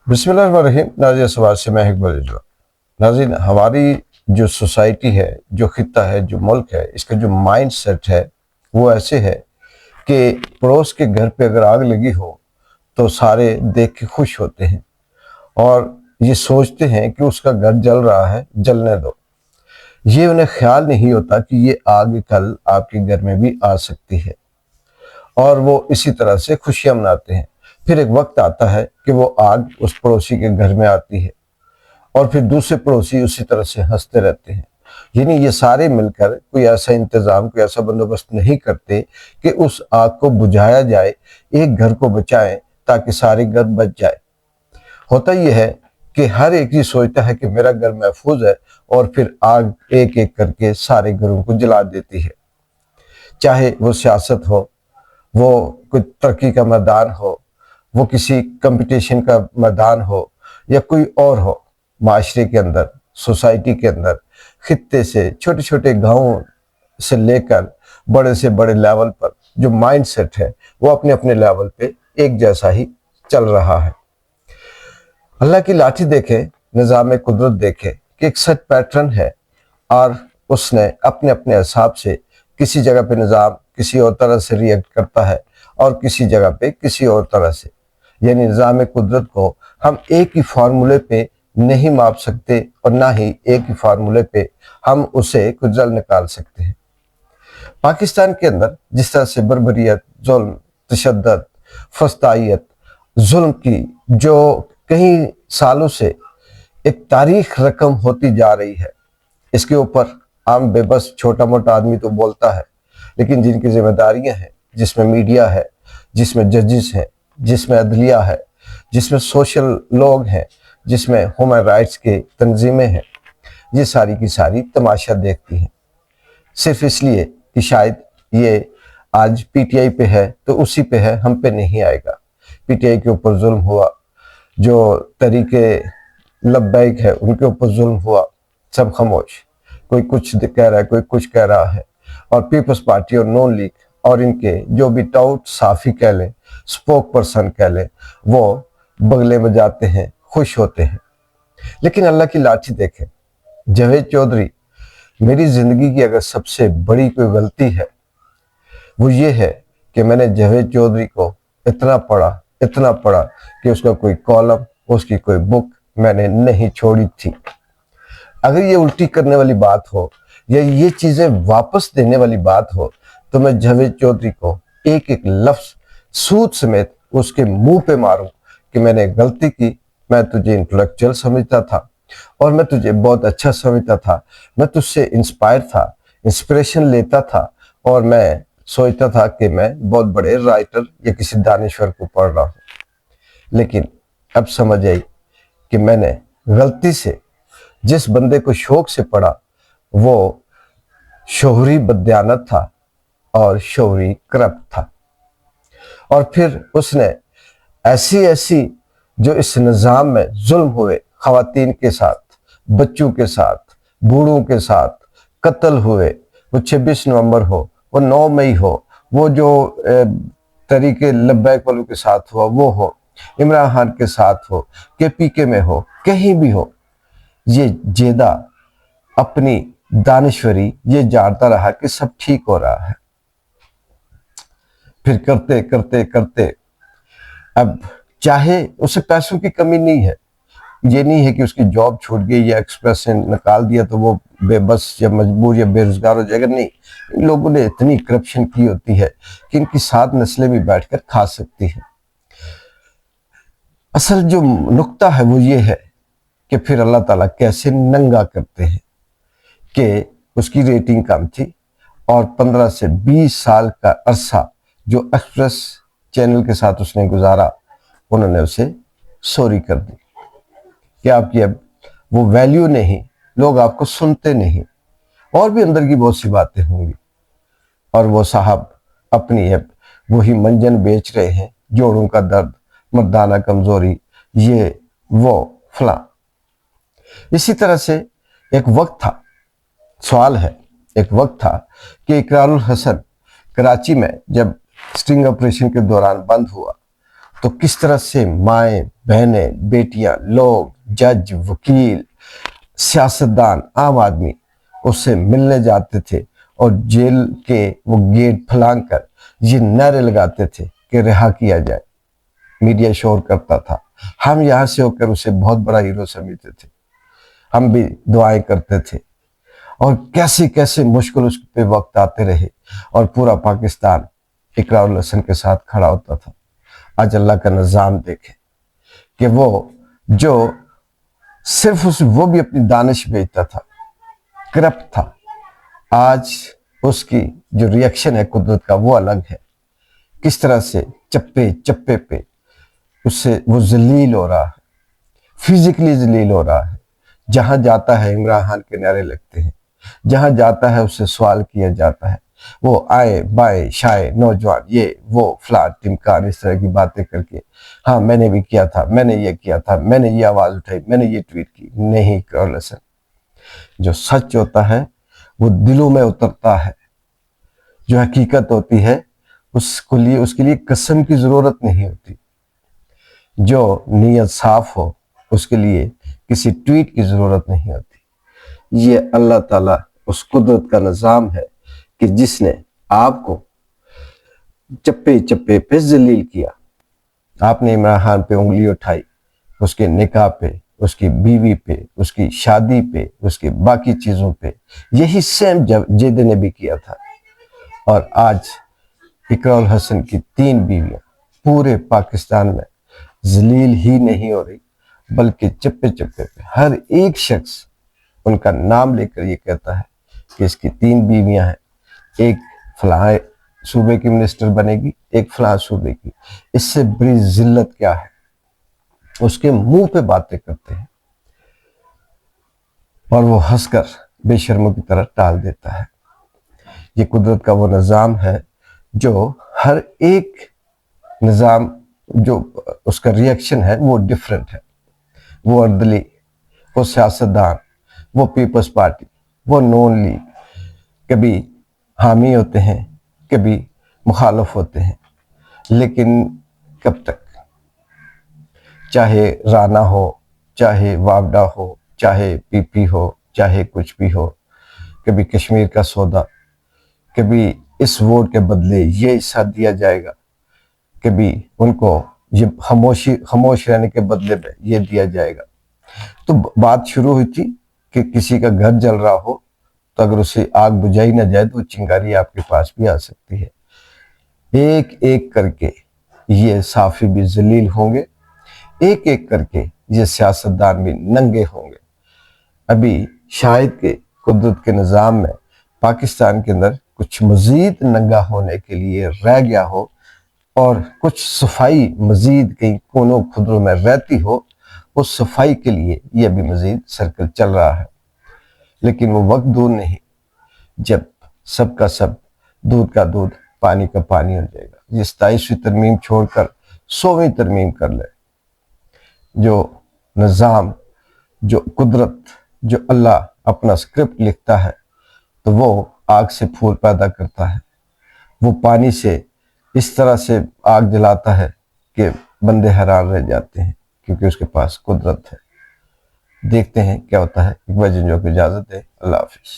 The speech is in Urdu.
بسم اللہ الرحمن الرحیم۔ ناظرین سوال سے میں اقبال اجوا۔ ناظرین، ہماری جو سوسائٹی ہے، جو خطہ ہے، جو ملک ہے، اس کا جو مائنڈ سیٹ ہے وہ ایسے ہے کہ پڑوس کے گھر پہ اگر آگ لگی ہو تو سارے دیکھ کے خوش ہوتے ہیں اور یہ سوچتے ہیں کہ اس کا گھر جل رہا ہے، جلنے دو۔ یہ انہیں خیال نہیں ہوتا کہ یہ آگ کل آپ کے گھر میں بھی آ سکتی ہے، اور وہ اسی طرح سے خوشیاں مناتے ہیں۔ پھر ایک وقت آتا ہے کہ وہ آگ اس پڑوسی کے گھر میں آتی ہے اور پھر دوسرے پڑوسی اسی طرح سے ہنستے رہتے ہیں۔ یعنی یہ سارے مل کر کوئی ایسا انتظام، کوئی ایسا بندوبست نہیں کرتے کہ اس آگ کو بجھایا جائے، ایک گھر کو بچائیں تاکہ سارے گھر بچ جائے۔ ہوتا یہ ہے کہ ہر ایک یہ سوچتا ہے کہ میرا گھر محفوظ ہے، اور پھر آگ ایک ایک کر کے سارے گھروں کو جلا دیتی ہے۔ چاہے وہ سیاست ہو، وہ کوئی ترقی کا میدان ہو، وہ کسی کمپٹیشن کا میدان ہو، یا کوئی اور ہو، معاشرے کے اندر، سوسائٹی کے اندر، خطے سے چھوٹے چھوٹے گاؤں سے لے کر بڑے سے بڑے لیول پر جو مائنڈ سیٹ ہے وہ اپنے اپنے لیول پہ ایک جیسا ہی چل رہا ہے۔ اللہ کی لاٹھی دیکھے، نظام قدرت دیکھے کہ ایک سیٹ پیٹرن ہے، اور اس نے اپنے اپنے حساب سے کسی جگہ پہ نظام کسی اور طرح سے ریئیکٹ کرتا ہے اور کسی جگہ پہ کسی اور طرح سے۔ یعنی نظام قدرت کو ہم ایک ہی فارمولے پہ نہیں ماپ سکتے، اور نہ ہی ایک ہی فارمولے پہ ہم اسے کچل نکال سکتے ہیں۔ پاکستان کے اندر جس طرح سے بربریت، ظلم، تشدد، فسطائیت، ظلم کی جو کئی سالوں سے ایک تاریخ رقم ہوتی جا رہی ہے، اس کے اوپر عام بے بس چھوٹا موٹا آدمی تو بولتا ہے، لیکن جن کی ذمہ داریاں ہیں، جس میں میڈیا ہے، جس میں ججز ہیں، جس میں عدلیہ ہے، جس میں سوشل لوگ ہیں، جس میں ہیومن رائٹس کے تنظیمیں ہیں، یہ ساری کی ساری تماشا دیکھتی ہیں، صرف اس لیے کہ شاید یہ آج پی ٹی آئی پہ ہے تو اسی پہ ہے، ہم پہ نہیں آئے گا۔ پی ٹی آئی کے اوپر ظلم ہوا، جو طریقے لبیک ہے ان کے اوپر ظلم ہوا، سب خاموش، کوئی کچھ کہہ رہا ہے، کوئی کچھ کہہ رہا ہے، اور پیپلز پارٹی اور نون لیگ اور ان کے جو بھی ٹاؤٹ صافی کہہ لیں، سپوک پرسن کہہ لیں، وہ بغلے میں جاتے ہیں، خوش ہوتے ہیں۔ لیکن اللہ کی لاٹھی دیکھیں، جاوید چودھری، میری زندگی کی اگر سب سے بڑی کوئی غلطی ہے وہ یہ ہے کہ میں نے جاوید چودھری کو اتنا پڑھا کہ اس کا کوئی کالم، اس کی کوئی بک میں نے نہیں چھوڑی تھی۔ اگر یہ الٹی کرنے والی بات ہو یا یہ چیزیں واپس دینے والی بات ہو تو میں جاوید چودھری کو ایک ایک لفظ سود سمیت اس کے منہ پہ ماروں کہ میں نے غلطی کی، میں تجھے انٹلیکچوئل سمجھتا تھا اور میں تجھے بہت اچھا سمجھتا تھا، میں تجھ سے انسپائر تھا، انسپریشن لیتا تھا، اور میں سوچتا تھا کہ میں بہت بڑے رائٹر یا کسی دانشور کو پڑھ رہا ہوں۔ لیکن اب سمجھ آئی کہ میں نے غلطی سے جس بندے کو شوق سے پڑھا وہ شعوری بددیانت تھا اور شعوری کرپٹ تھا، اور پھر اس نے ایسی جو اس نظام میں ظلم ہوئے، خواتین کے ساتھ، بچوں کے ساتھ، بوڑھوں کے ساتھ قتل ہوئے، وہ 26 نومبر ہو، وہ 9 مئی ہو، وہ جو طریقے لبیک والوں کے ساتھ ہوا وہ ہو، عمران خان کے ساتھ ہو، کے پی کے میں ہو، کہیں بھی ہو، یہ جیدہ اپنی دانشوری یہ جانتا رہا کہ سب ٹھیک ہو رہا ہے۔ پھر کرتے اب چاہے اسے پیسوں کی کمی نہیں ہے، یہ نہیں ہے کہ اس کی جاب چھوٹ گئی یا ایکسپریس نے نکال دیا تو وہ بے بس یا مجبور یا بے روزگار ہو جائے گا، نہیں، ان لوگوں نے اتنی کرپشن کی ہوتی ہے کہ ان کی 7 نسلیں بھی بیٹھ کر کھا سکتی ہیں۔ اصل جو نقطہ ہے وہ یہ ہے کہ پھر اللہ تعالیٰ کیسے ننگا کرتے ہیں کہ اس کی ریٹنگ کم تھی، اور 15 سے 20 سال کا عرصہ جو ایکسپریس چینل کے ساتھ اس نے گزارا، انہوں نے اسے سوری کر دی کہ آپ کی اب وہ ویلیو نہیں، لوگ آپ کو سنتے نہیں، اور بھی اندر کی بہت سی باتیں ہوں گی، اور وہ صاحب اپنی اب وہی منجن بیچ رہے ہیں، جوڑوں کا درد، مردانہ کمزوری، یہ وہ فلاں۔ اسی طرح سے ایک وقت تھا، سوال ہے، ایک وقت تھا کہ اقرار الحسن کراچی میں جب سٹنگ آپریشن کے دوران بند ہوا تو کس طرح سے مائیں، بہنیں، بیٹیاں، لوگ، جج، وکیل، سیاستدان، عام آدمی اس سے ملنے جاتے تھے اور جیل کے وہ گیٹ پھلانگ کر یہ نعرے لگاتے تھے کہ رہا کیا جائے۔ میڈیا شور کرتا تھا، ہم یہاں سے ہو کر اسے بہت بڑا ہیرو سمجھتے تھے، ہم بھی دعائیں کرتے تھے، اور کیسے کیسے مشکل اس پہ وقت آتے رہے اور پورا پاکستان اقرار الحسن کے ساتھ کھڑا ہوتا تھا۔ آج اللہ کا نظام دیکھیں کہ وہ جو صرف وہ بھی اپنی دانش بیچتا تھا، کرپٹ تھا، آج اس کی جو ریئیکشن ہے قدرت کا وہ الگ ہے۔ کس طرح سے چپے چپے پہ اس سے وہ ذلیل ہو رہا ہے، فزیکلی ذلیل ہو رہا ہے۔ جہاں جاتا ہے عمران خان کے نعرے لگتے ہیں، جہاں جاتا ہے اس سے سوال کیا جاتا ہے، وہ آئے بائیں شائے نوجوان یہ وہ فلاں ٹمکان اس طرح کی باتیں کر کے، ہاں میں نے بھی کیا تھا، میں نے یہ کیا تھا، میں نے یہ آواز اٹھائی، میں نے یہ ٹویٹ کی۔ نہیں اقرار الحسن، جو سچ ہوتا ہے وہ دلوں میں اترتا ہے، جو حقیقت ہوتی ہے اس کے لیے قسم کی ضرورت نہیں ہوتی، جو نیت صاف ہو اس کے لیے کسی ٹویٹ کی ضرورت نہیں ہوتی۔ یہ اللہ تعالیٰ اس قدرت کا نظام ہے کہ جس نے آپ کو چپے چپے پہ ذلیل کیا۔ آپ نے عمران خان پہ انگلی اٹھائی، اس کے نکاح پہ، اس کی بیوی پہ، اس کی شادی پہ، اس کی باقی چیزوں پہ، یہی سیم جیدے نے بھی کیا تھا۔ اور آج اقرار الحسن کی 3 بیویاں پورے پاکستان میں ذلیل ہی نہیں ہو رہی، بلکہ چپے چپے پہ ہر ایک شخص ان کا نام لے کر یہ کہتا ہے کہ اس کی 3 بیویاں ہیں، ایک فلاں صوبے کی منسٹر بنے گی، ایک فلاں صوبے کی۔ اس سے بڑی ذلت کیا ہے؟ اس کے منہ پہ باتیں کرتے ہیں اور وہ ہنس کر بے شرموں کی طرح ٹال دیتا ہے۔ یہ قدرت کا وہ نظام ہے جو ہر ایک نظام جو اس کا ریئیکشن ہے وہ ڈیفرنٹ ہے۔ وہ اردلی، وہ سیاستدان، وہ پیپلز پارٹی، وہ نون لیگ، کبھی حامی ہوتے ہیں، کبھی مخالف ہوتے ہیں، لیکن کب تک؟ چاہے رانا ہو، چاہے واوڈا ہو، چاہے پی پی ہو، چاہے کچھ بھی ہو، کبھی کشمیر کا سودا، کبھی اس ووٹ کے بدلے یہ حصہ دیا جائے گا، کبھی ان کو یہ خاموش رہنے کے بدلے میں یہ دیا جائے گا۔ تو بات شروع ہوئی تھی کہ کسی کا گھر جل رہا ہو تو اگر اسے آگ بجھائی نہ جائے تو چنگاری آپ کے پاس بھی آ سکتی ہے۔ ایک ایک کر کے یہ صحافی بھی ذلیل ہوں گے، ایک ایک کر کے یہ سیاستدان بھی ننگے ہوں گے۔ ابھی شاید کہ قدرت کے نظام میں پاکستان کے اندر کچھ مزید ننگا ہونے کے لیے رہ گیا ہو، اور کچھ صفائی مزید کئی کونوں خدروں میں رہتی ہو، اس صفائی کے لیے یہ بھی مزید سرکل چل رہا ہے۔ لیکن وہ وقت دور نہیں جب سب کا سب، دودھ کا دودھ، پانی کا پانی ہو جائے گا۔ یہ 27ویں ترمیم چھوڑ کر 100ویں ترمیم کر لے۔ جو نظام، جو قدرت، جو اللہ اپنا سکرپٹ لکھتا ہے تو وہ آگ سے پھول پیدا کرتا ہے، وہ پانی سے اس طرح سے آگ جلاتا ہے کہ بندے حیران رہ جاتے ہیں، کیونکہ اس کے پاس قدرت ہے۔ دیکھتے ہیں کیا ہوتا ہے۔ اقبال جنجو کو اجازت دے، اللہ حافظ۔